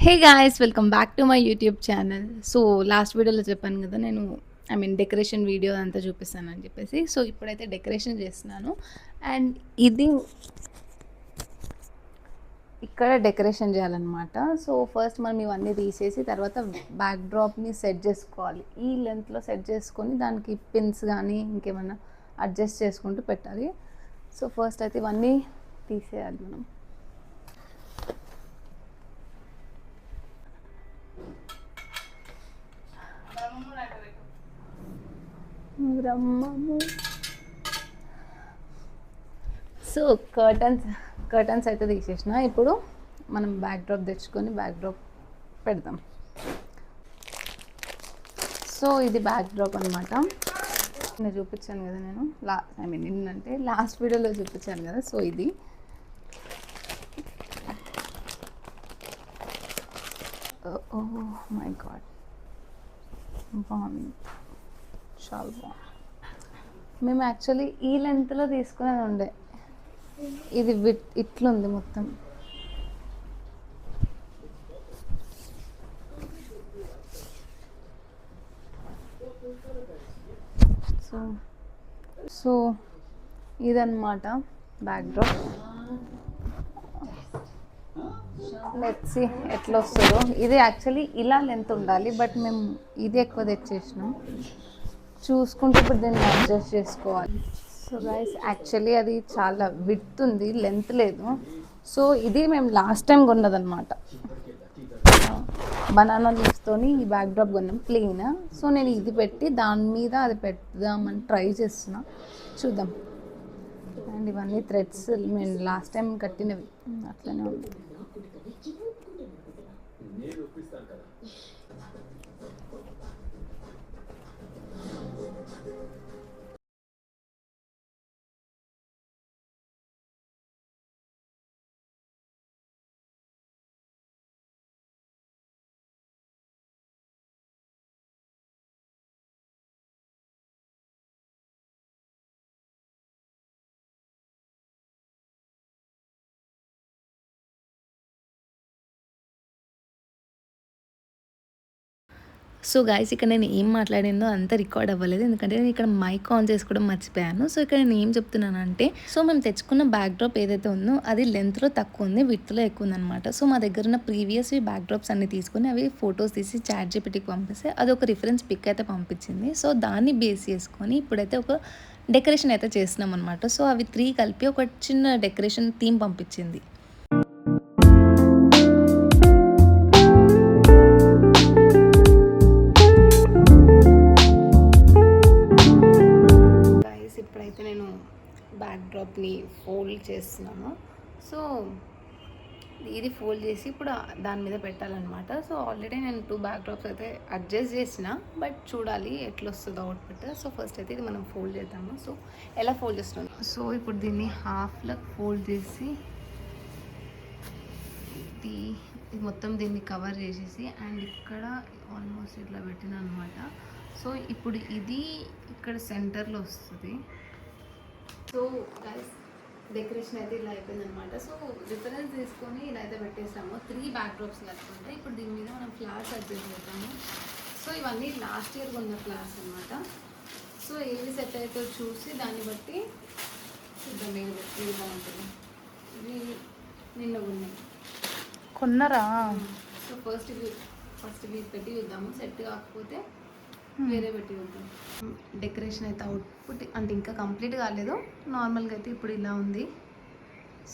Hey guys welcome back to my YouTube channel. So last వీడియోలో చెప్పాను కదా, నేను డెకరేషన్ వీడియో అంతా చూపిస్తానని చెప్పేసి. సో ఇప్పుడైతే డెకరేషన్ చేస్తున్నాను. అండ్ ఇది ఇక్కడ డెకరేషన్ చేయాలన్నమాట. సో ఫస్ట్ మనం ఇవన్నీ తీసేసి తర్వాత బ్యాక్ డ్రాప్ని సెట్ చేసుకోవాలి. ఈ లెంత్లో సెట్ చేసుకొని దానికి పిన్స్ కానీ ఇంకేమన్నా అడ్జస్ట్ చేసుకుంటూ పెట్టాలి. సో ఫస్ట్ అయితే ఇవన్నీ తీసేయాలి మనం. బ్రహ్మము. సో కర్టన్స్ అయితే తీసేసిన. ఇప్పుడు మనం బ్యాక్ డ్రాప్ తెచ్చుకొని బ్యాక్ డ్రాప్ పెడదాం. సో ఇది బ్యాక్ డ్రాప్ అనమాట. నేను చూపించాను కదా, నేను నిన్నంటే లాస్ట్ వీడియోలో చూపించాను కదా. సో ఇది ఓ మై గాడ్, బాగుంది, చాలా బాగుంది. మేము యాక్చువల్లీ ఈ లెంత్లో తీసుకునేది ఉండే, ఇది ఇట్లుంది మొత్తం. సో ఇదన్నమాట బ్యాక్ డ్రాప్. లెట్స్ సీ ఎట్లా వస్తుందో. ఇది యాక్చువల్లీ ఇలా లెంత్ ఉండాలి, బట్ మేము ఇది ఎక్కువ తెచ్చేసినాం. చూసుకుంటే ఇప్పుడు దీన్ని అడ్జస్ట్ చేసుకోవాలి. సో గైస్, యాక్చువల్లీ అది చాలా విడ్త్ ఉంది, లెంత్ లేదు. సో ఇది మేము లాస్ట్ టైం కొన్నదన్నమాట. బనానా లీవ్స్తోని ఈ బ్యాక్ డ్రాప్ కొన్నాం ప్లెయిన్. సో నేను ఇది పెట్టి దాని మీద అది పెడదామని ట్రై చేస్తున్నా, చూద్దాం. అండ్ ఇవన్నీ థ్రెడ్స్ మేము లాస్ట్ టైం కట్టినవి అట్లనే ఉంది. సో గైస్, ఇక్కడ నేను ఏం మాట్లాడిందో అంతా రికార్డ్ అవ్వలేదు, ఎందుకంటే నేను ఇక్కడ మైక్ ఆన్ చేసుకోవడం మర్చిపోయాను. సో ఇక్కడ నేను ఏం చెప్తున్నానంటే, సో మేము తెచ్చుకున్న బ్యాక్ డ్రాప్ ఏదైతే ఉందో అది లెంత్లో తక్కువ ఉంది, విడ్త్లో ఎక్కువ ఉందన్నమాట. సో మా దగ్గర ఉన్న ప్రీవియస్వి బ్యాక్ డ్రాప్స్ అన్ని తీసుకొని అవి ఫొటోస్ తీసి ChatGPTకి పంపిస్తే అది ఒక రిఫరెన్స్ పిక్ అయితే పంపించింది. సో దాన్ని బేస్ చేసుకొని ఇప్పుడైతే ఒక డెకరేషన్ అయితే చేస్తున్నాం అనమాట. సో అవి 3 కలిపి ఒక చిన్న డెకరేషన్ థీమ్ పంపించింది. ఇప్పుడైతే నేను బ్యాక్ డ్రాప్ని ఫోల్డ్ చేస్తున్నాను. సో ఇది ఫోల్డ్ చేసి ఇప్పుడు దాని మీద పెట్టాలన్నమాట. సో ఆల్రెడీ నేను 2 బ్యాక్ డ్రాప్స్ అయితే అడ్జస్ట్ చేసిన, బట్ చూడాలి ఎట్లా వస్తుందో అవుట్పుట్. సో ఫస్ట్ అయితే ఇది మనం ఫోల్డ్ చేద్దాము. సో ఎలా ఫోల్డ్ చేస్తున్నాం, సో ఇప్పుడు దీన్ని హాఫ్లో ఫోల్డ్ చేసి ఇది మొత్తం దీన్ని కవర్ చేసేసి అండ్ ఇక్కడ ఆల్మోస్ట్ ఇట్లా పెట్టిన అనమాట. సో ఇప్పుడు ఇది ఇక్కడ సెంటర్లో వస్తుంది. సో గైస్, డెకరేషన్ అయితే ఇలా అయిపోయింది అనమాట. సో రిఫరెన్స్ తీసుకొని ఇలా అయితే పెట్టేసాము. 3 బ్యాక్ డ్రాప్స్ కలుపుకుంటే ఇప్పుడు దీని మీద మనం ఫ్లవర్స్ అడ్జస్ట్ చేద్దాము. సో ఇవన్నీ లాస్ట్ ఇయర్ కొన్న ఫ్లవర్స్ అనమాట. సో ఏవి సెట్ అయితే చూసి దాన్ని బట్టి చూద్దాం ఏది బాగుంటుంది. ఇవి నిన్న ఉన్నాయి, కొన్నరా? సో ఫస్ట్ ఇవి పెట్టి చూద్దాము, సెట్ కాకపోతే వేరే పెట్టి చూద్దాం. డెకరేషన్ అయితే అవుట్పుట్ అంటే ఇంకా కంప్లీట్ కాలేదు, నార్మల్గా అయితే ఇప్పుడు ఇలా ఉంది.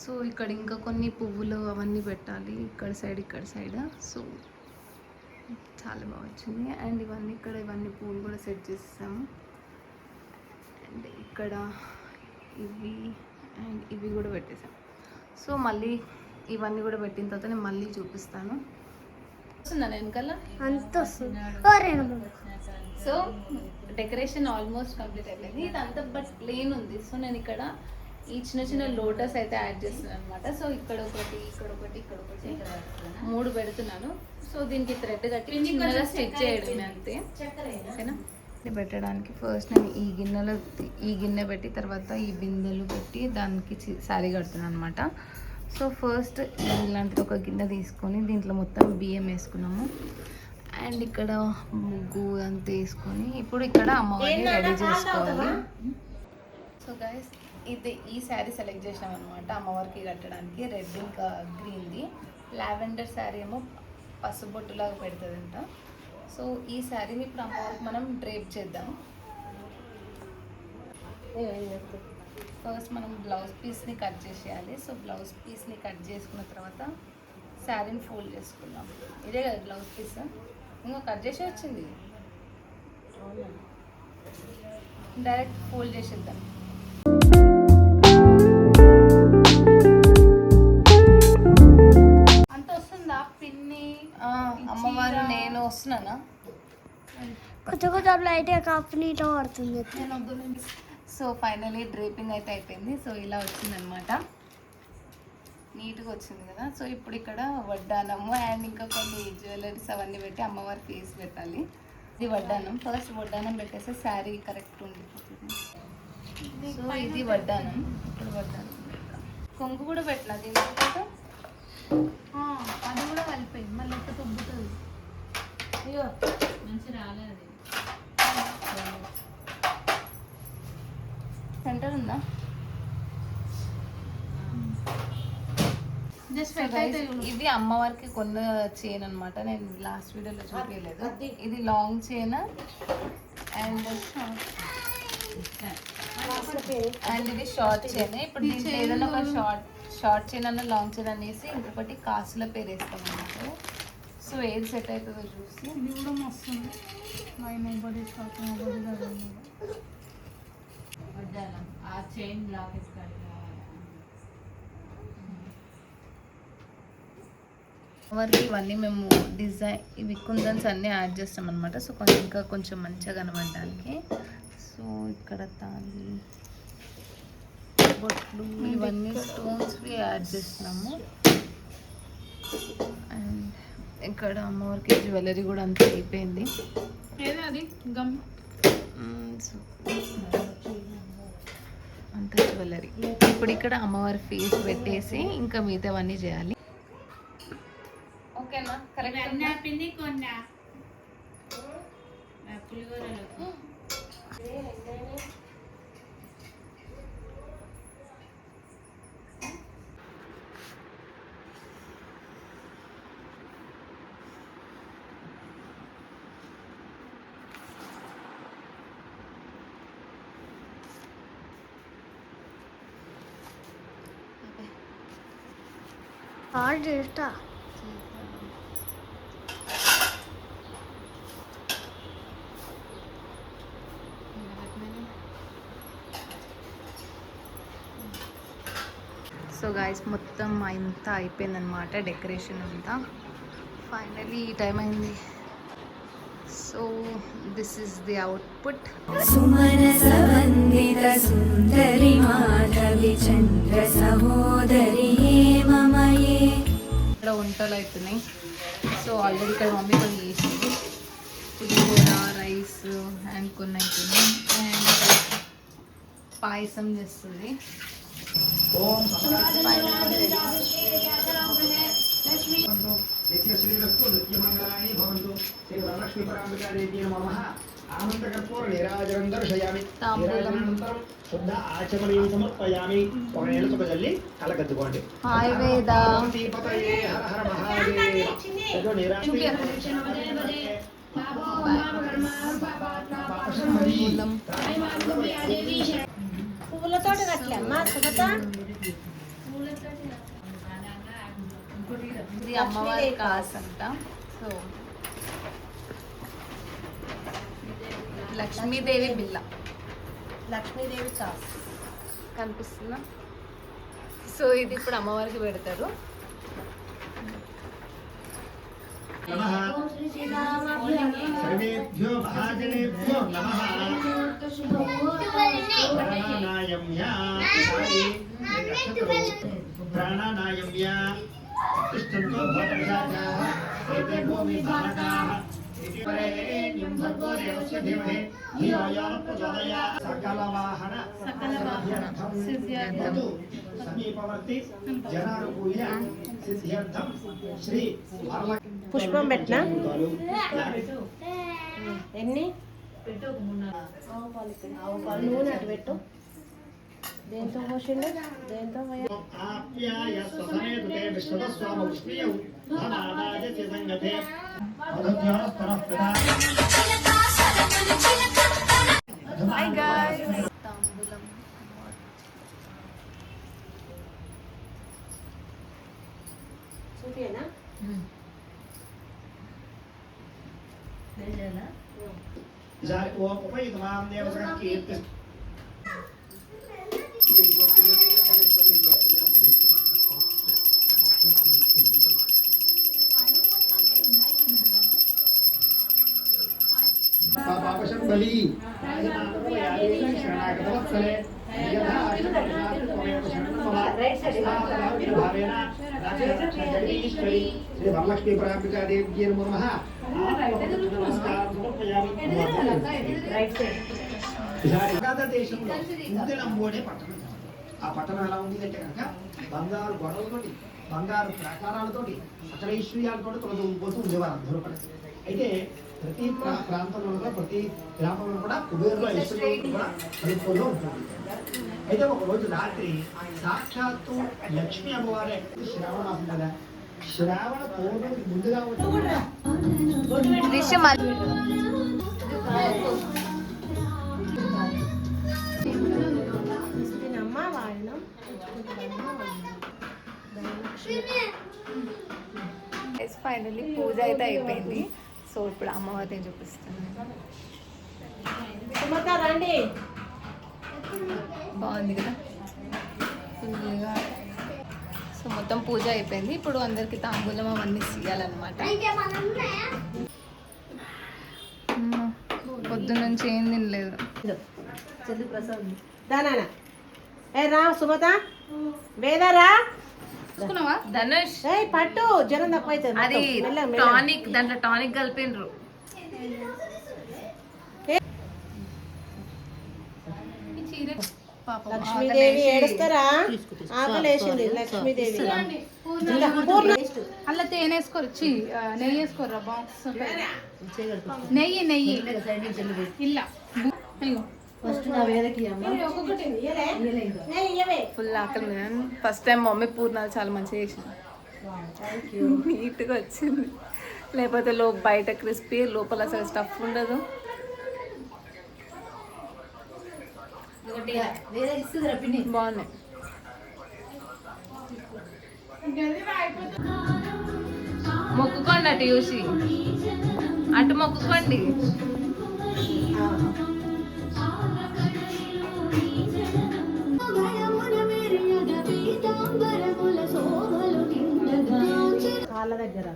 సో ఇక్కడ ఇంకా కొన్ని పువ్వులు అవన్నీ పెట్టాలి, ఇక్కడ సైడ్. సో చాలా బాగా వచ్చింది. అండ్ ఇవన్నీ పువ్వులు కూడా సెట్ చేసాము. అండ్ ఇక్కడ ఇవి కూడా పెట్టేసాం. సో మళ్ళీ ఇవన్నీ కూడా పెట్టిన తర్వాత నేను మళ్ళీ చూపిస్తాను. వస్తుందా వెనకాల అంత వస్తుంది. సో డెకరేషన్ ఆల్మోస్ట్ కంప్లీట్ అయిపోయింది. ఇదంతా బట్ ప్లెయిన్ ఉంది. సో నేను ఇక్కడ ఈ చిన్న లోటస్ అయితే యాడ్ చేస్తున్నాను అనమాట. సో ఇక్కడ ఒకటి 3 పెడుతున్నాను. సో దీనికి థ్రెడ్ కట్టి చిన్నగా స్టిచ్ చేయడం అంతే, ఓకేనా? పెట్టడానికి ఫస్ట్ నేను ఈ గిన్నె పెట్టి తర్వాత ఈ బిందెలు పెట్టి దానికి శారీ కడుతున్నాను అనమాట. సో ఫస్ట్ ఇలాంటిది ఒక గిన్నె తీసుకొని దీంట్లో మొత్తం బియ్యం వేసుకున్నాము. అండ్ ఇక్కడ ముగ్గు అంతా వేసుకొని ఇప్పుడు ఇక్కడ అమ్మవారిని రెడీ చేసుకోవాలి. సో గైస్ ఈ శారీ సెలెక్ట్ చేసినాం అనమాట అమ్మవారికి కట్టడానికి. రెడ్ ఇంకా గ్రీన్ది. లావెండర్ శారీ ఏమో పసుబొట్టులాగా పెడుతుందంట. సో ఈ శారీని ఇప్పుడు అమ్మవారికి మనం డ్రేప్ చేద్దాం. ఫస్ట్ మనం బ్లౌజ్ పీస్ని కట్ చేసేయాలి. సో బ్లౌజ్ పీస్ని కట్ చేసుకున్న తర్వాత శారీని ఫోల్డ్ చేసుకుందాం. ఇదే కదా బ్లౌజ్ పీస్, ఇంకా కట్ చేసే వచ్చింది. డైరెక్ట్ ఫోల్డ్ చేసేద్దాం. అంత వస్తుందా పిన్ని? అమ్మవారు నేను వస్తున్నానా? కొంచెం లైట్ కంప్లీట్ పడుతుంది. సో ఫైనలీ డ్రేపింగ్ అయితే అయిపోయింది. సో ఇలా వచ్చిందనమాట, నీట్గా వచ్చింది కదా. సో ఇప్పుడు ఇక్కడ వడ్డానము అండ్ ఇంకా కొన్ని జ్యువెలరీస్ అవన్నీ పెట్టి అమ్మవారి ఫేస్ పెట్టాలి. ఇది వడ్డానం. ఫస్ట్ వడ్డానం పెట్టేస్తే శారీ కరెక్ట్ ఉండిపోతుంది. సో ఇది వడ్డానం. ఇప్పుడు వడ్డానం కొంగు కూడా పెట్టినా దీంతో అది కూడా కలిపోయింది. మళ్ళీ ఎక్క తొబ్బుతుంది. అయ్యో మంచి రాలేదు. సెంటర్ ఉందా? ఇది అమ్మవారికి కొన్న చైన్ అనమాట. నేను లాస్ట్ వీడియోలో చూపించలేదు. ఇది లాంగ్ చైన్ అండ్ ఇది షార్ట్ చైన్. ఇప్పుడు దీంట్లో ఏదైనా ఒక షార్ట్ చైన్ అన్న లాంగ్ చైన్ అనేసి ఇంకొకటి కాసుల పేరు వేస్తాం అన్నమాట. సో ఏది సెట్ అవుతుందో చూసి. ఇది కూడా మస్తుంది. ఆ చైన్ లాకెట్ వరకు ఇవన్నీ మేము డిజైన్ ఇవి కుందన్స్ అన్నీ యాడ్ చేస్తాం అనమాట. సో ఇంకా కొంచెం మంచిగా కనబడడానికి. సో ఇక్కడ తాళి బొట్లు ఇవన్నీ స్టోన్స్వి యాడ్ చేస్తున్నాము. అండ్ ఇక్కడ అమ్మవారికి జ్యువెలరీ కూడా అంతా అయిపోయింది. అది గమ్ అంత జ్యువెలరీ. ఇప్పుడు ఇక్కడ అమ్మవారి ఫేస్ పెట్టేసి ఇంకా మిగతావన్నీ చేయాలి. ఓకేనా? కరెక్ట్. చేస్తా. సో గాయస్ మొత్తం అంతా అయిపోయిందనమాట, డెకరేషన్ అంతా. ఫైనలీ ఈ టైం అయింది. So this is the output. సుమనసవందిత సుందరి మాధవి చంద్ర సహోదరి మమయే. ఇక్కడ వంటలు అవుతున్నాయి. సో ఆల్రెడీ ఇక్కడ మమ్మీ కొన్ని చేసింది. పులిహోర, రైస్ అండ్ కొన్ని అవుతున్నాయి. అండ్ పాయసం చేస్తుంది. పువ్వులతో కట్టలేమ్మా సుగత. ఇది అమ్మవారి కాస్ అంట. సో లక్ష్మీదేవి బిల్ల, లక్ష్మీదేవి కాస్ కనిపిస్తుందా? సో ఇది ఇప్పుడు అమ్మవారికి పెడతారు. సర్వేభ్యో మహాజనేభ్యో నమః. ప్రాణానాయమ్య తిష్టంతో భూమి భాగాః. సకలవాహన సిద్ధ్యర్థం సమీపవర్తి జనానుకూల్య సిద్ధ్యర్థం శ్రీ పుష్పం పెట్టినా ఎన్ని నూనె అటు పెట్టు దేంతో పోసిండు దేంతో ఆప్యాయ సమేతుతే విశ్వస్వామ విష్ణుయౌ ధనాదాయ సంగతే పదజ్ఞానస్తరః ప్రదా హాయ్ గాయ్స్ తాంబూలం చూపియేనా జారి ఓ ఉపయుతమాం దేవసః కీర్తి పాపశం బలి శరణాగతవత్సలే యథా జగదీశ్వరి శ్రీ వరలక్ష్మీ పరాంబికా దేవ్యై నమః భారతదేశంలో ఇందిరమ్మోడే పట్టణం. ఆ పట్టణం ఎలా ఉందంటే కనుక బంగారు గొడవలతోటి బంగారు ప్రాకారాలతోటి అఖరైశ్వర్యాలతో తొలగిపోతూ ఉండేవారు అందరూ కూడా. అయితే ప్రతి ప్రాంతంలో కూడా ప్రతి గ్రామంలో కూడా కుబేరులో ఐశ్వర్యం కూడా పరిపూర్ణ ఉంటుంది. అయితే ఒక రోజు రాత్రి సాక్షాత్తు లక్ష్మీ అమ్మవారే శ్రావణ మాసం కదా, శ్రావణ పౌర్ణమికి ముందుగా దృశ్యం తినమ్మ వాడినాం ఫైనల్లీ పూజ అయితే అయిపోయింది. సో ఇప్పుడు అమ్మవారిని చూపిస్తాను. సుమత రండి బాగుంది కదా ఫుల్గా. సో మొత్తం పూజ అయిపోయింది. ఇప్పుడు అందరికి తాంబూలం అవన్నీ ఇయ్యాలన్నమాట. పొద్దున్న నుంచి ఏం తినలేదు. దానా ఏ రా సుమత వేదరా ధనుష్ ఏ పట్టు జ్వరం తక్కువ అవుతుంది అది టానిక్, దాంట్లో టానిక్ కలిపిండ్రు. లక్ష్మీదేవి ఏడుస్తారా ఆకలి వేసింది లక్ష్మీదేవి అలా తేనె వేసుకోరు నెయ్యి వేసుకోర్రా బాక్స్ నెయ్యి నెయ్యి ఇలా ఫుల్ ఆకలి. ఫస్ట్ టైం మమ్మీ పూర్ణాలు చాలా మంచిగా చేసింది, నీట్గా వచ్చింది. లేకపోతే బయట క్రిస్పీ, లోపల అసలు స్టఫ్ ఉండదు. బాగున్నాయి. మొక్కుకోండి అటు చూసి, అటు మొక్కుకోండి. వాళ్ళ దగ్గర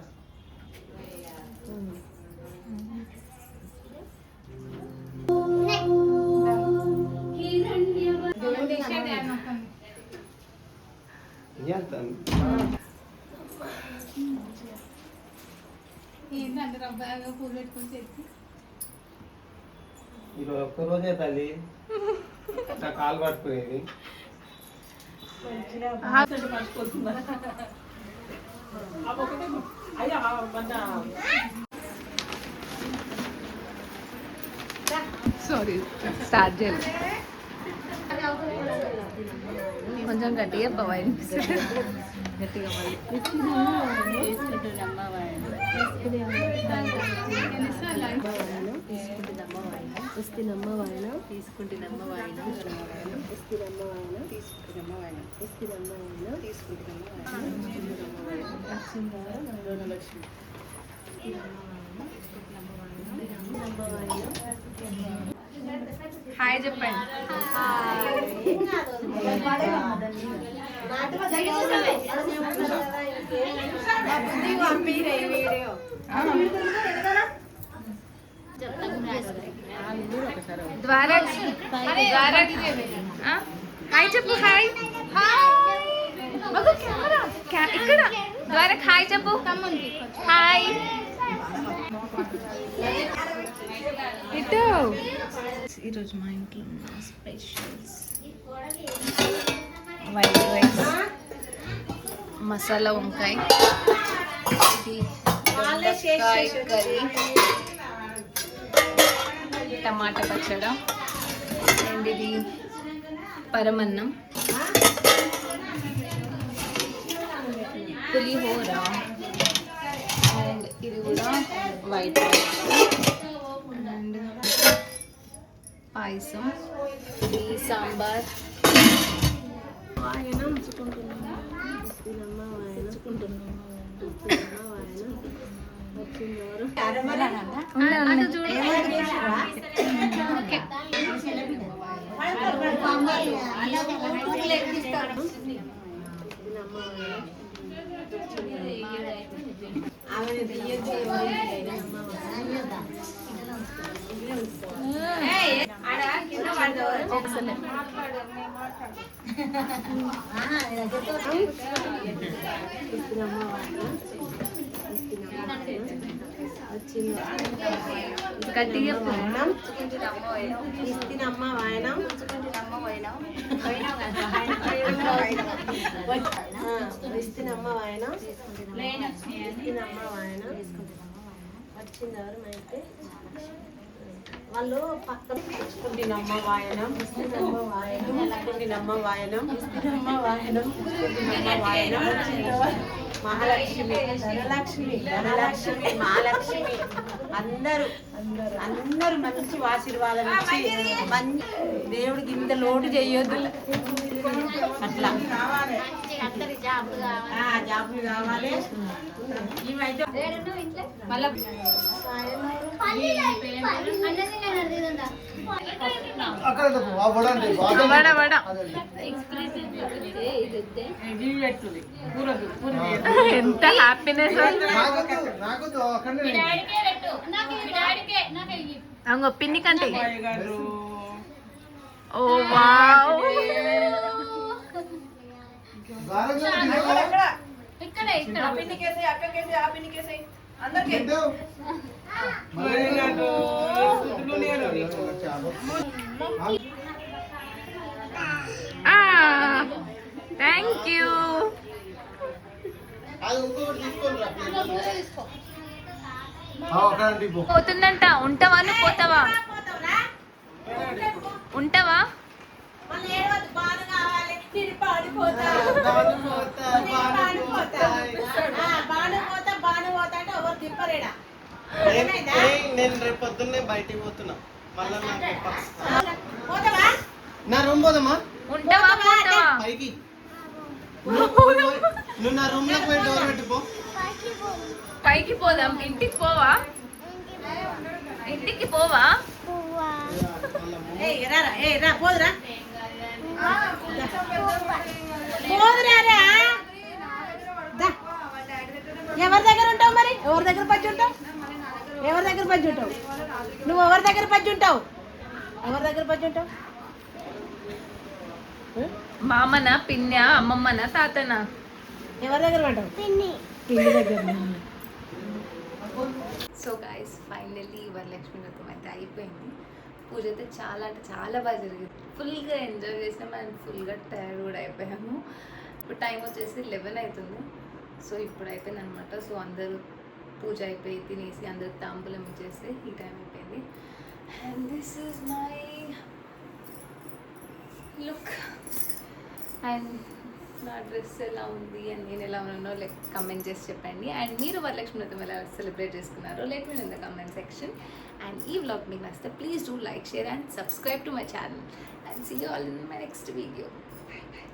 ఏంటంటే రబ్బాయిగా పూలు పెట్టుకొని చెప్పి ఇది ఒక్కరోజే తల్లి నా కాలు పట్టుకునేది. సారీ స్టార్ట్ చేయాలి. కొంచెం గట్టిగా పవాయి గట్టిగా హాయ్ చెప్పండి. హాయ్ చెప్పు. హాయ్ ఇక్కడ ద్వారక్ హాయ్ చెప్పు. హాయ్ ఇటు ఈరోజు మా ఇంట్లో ఉన్న స్పెషల్స్ వైట్ రైస్, మసాలా వంకాయ, ఇది దొండకాయ కర్రీ, టమాటా పచ్చడ, అండ్ ఇది పరమన్నం, పులిహోర, అండ్ ఇది కూడా వైట్ రైస్, అండ్ పాయసం, ఇది సాంబార్. గట్టిగా ఇస్తినమ్మ వాయనం ఇస్తినమ్మ వాయనం ఇస్తినమ్మ వాయనం వచ్చిందెవరు మా ఇంటి వాళ్ళు పక్కన కుండినమ్మ వాయనం ఇస్తినమ్మ వాయనం కుండినమ్మ వాయనం ఇస్తినమ్మ వాయనం కుండినమ్మ వాయనం మహాలక్ష్మి ధనలక్ష్మి ధనలక్ష్మి మహాలక్ష్మి అందరూ అందరూ మంచి ఆశీర్వాదం ఇచ్చి మంచి దేవుడికి ఇంత లోటు చేయొద్దు అట్లా జాబులు కావాలి ఇవైతే మళ్ళీ ఎంత హ్యాపీనెస్ అంగ పిన్ని కంటే ఓ వావ్ థ్యాంక్ యూ. పోతుందంట. ఉంటావా నువ్వు? పోతావా? ఉంటావా? నేను రేపు పొద్దున్నే బయటికి పోతున్నా. మళ్ళా నా రూమ్ పోదమ్మా. ఉంటావా? పోతావా? పైకి నువ్వు నా రూమ్ లోకి పోయి డోర్ పెట్టిపో. పైకి పోదాం. ఇంటికి పోవా? ఇంటికి పోవా? పోదురా ఎవరి దగ్గర ఉంటావు మరి? ఎవరి దగ్గర పచ్చి ఉంటావు? ఎవరి దగ్గర పచ్చి ఉంటావు? నువ్వు ఎవరి దగ్గర పచ్చి ఉంటావు? ఎవరి దగ్గర పచ్చి ఉంటావు? మామనా, పిన్నా, అమ్మమ్మనా, తాతనా? ఎవరి దగ్గర పడ్డావు? పిన్ని దగ్గర. సో గైస్, ఫైనల్లీ వరలక్ష్మి వ్రతం అయితే అయిపోయింది. పూజ అయితే చాలా అంటే చాలా బాగా జరిగింది. ఫుల్గా ఎంజాయ్ చేసాము అండ్ ఫుల్గా టైర్డ్ కూడా అయిపోయాము. ఇప్పుడు టైం వచ్చేసి 11 అవుతుంది. సో ఇప్పుడు అయిపోయింది అనమాట. సో అందరూ పూజ అయిపోయి తినేసి అందరికి తాంబూలం ఇచ్చేస్తే ఈ టైం అయిపోయింది. And this is my look. And నా డ్రెస్ ఎలా ఉంది అండ్ నేను ఎలా ఉన్నానో కమెంట్ చేసి చెప్పండి. అండ్ మీరు వరలక్ష్మి వ్రతం ఎలా సెలబ్రేట్ చేసుకున్నారో let me know in the comment section. And ఈ వ్లాగ్ మీకు నచ్చితే please do like, share and subscribe to my channel. And see you all in my next video. Bye bye.